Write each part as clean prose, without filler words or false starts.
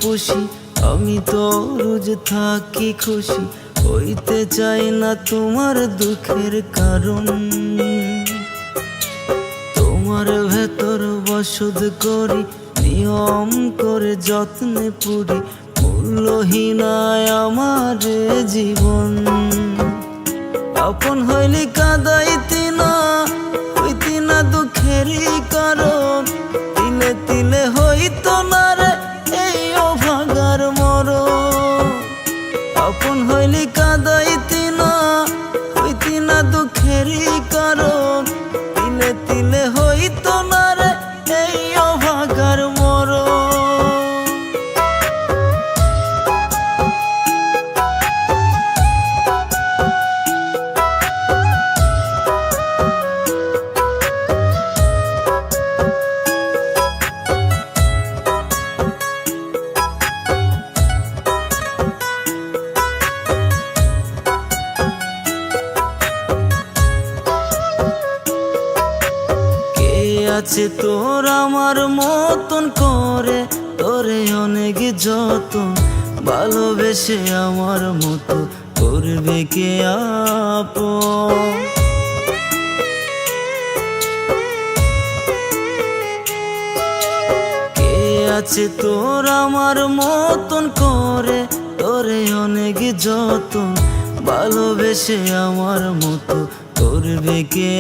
পুষি, আমি তো রোজ থাকি খুশি, হইতে চাই না তোমার দুঃখের কারণ। তোমার ভেতর বসত করি, নিয়ম করে যত্নে পুরি, মূল্যহীনায় আমার জীবন। আপন হইলি কাঁদাইতি না, হইতি না দুঃখেরই কারণ, তিলে তিলে হইতো না রে এই অভাগার মরণ। আপন হইলি কাঁদাইতি না, হইতি না দুঃখেরই কারণ, তিলে তিলে হইতো না রে এই অভাগার মরণ। আছে তোর আমার মতন করে, তোরে অনেক যতন, ভালোবেসে আমার মতো করবে কে আপন। কে আছে তোর আমার মতন করে, তোরে অনেক যতন, ভালোবেসে আমার মতো করবে কে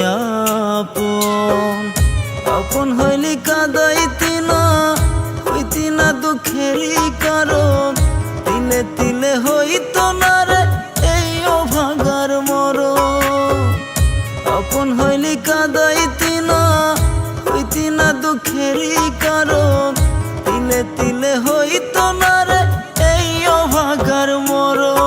আপন। আপন হইলি কাঁদাইতি না, হইতি না দুঃখেরই কারণ, তিলে তিলে হইতো না রে এই অভাগার মরণ। আপন হইলি কাঁদাইতি না, হইতি না দুঃখেরই কারণ, তিলে তিলে হইতো না রে এই অভাগার মরণ।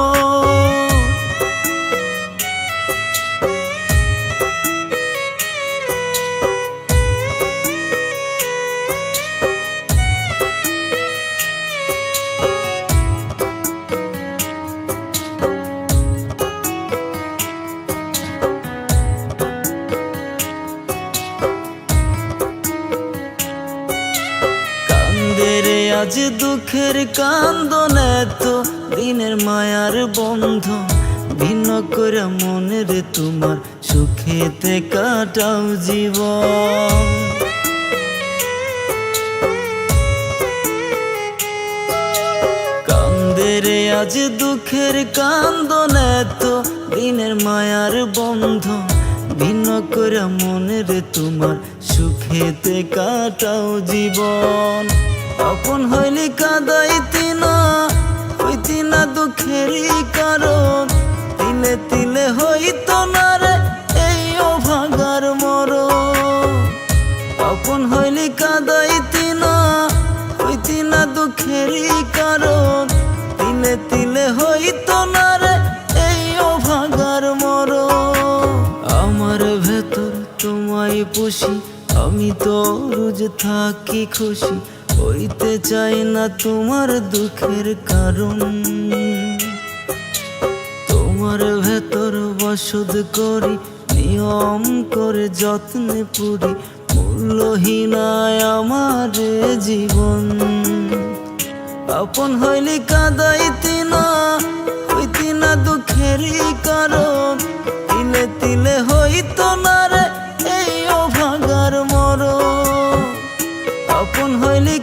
আজ দুঃখের কান্দন, এত দিনের মায়ার বন্ধন, ভিন্ন করে মনের তোমার সুখেতে কাটাও জীবন। কান্দেরে আজ দুঃখের কান্দন, এত দিনের মায়ার বন্ধন, ভিন্ন করে মনের তোমার সুখেতে কাটাও জীবন। আপন হইলি কাঁদাইতি না, হইতি না দুঃখেরই কারণ, তিলে তিলে হইতো না রে এই অভাগার মরণ। আপন হইলি কাঁদাইতি না, হইতি না দুঃখেরই কারণ, তিলে তিলে হইতো না রে এই অভাগার মরণ। আমার ভেতর তোমায় পুষি, আমি তো রোজ থাকি খুশি, হইতে চাই না তোমার দুঃখের কারণ। তোমার ভেতর বসত করি, নিয়ম করে যত্নে পুরি, মূল্যহীনায় আমার জীবন। আপন হইলি কাঁদাইতি না, হইতি না দুঃখেরই কারণ, তিলে তিলে হইতো না রে এই অভাগার মরণ। আপন হইলি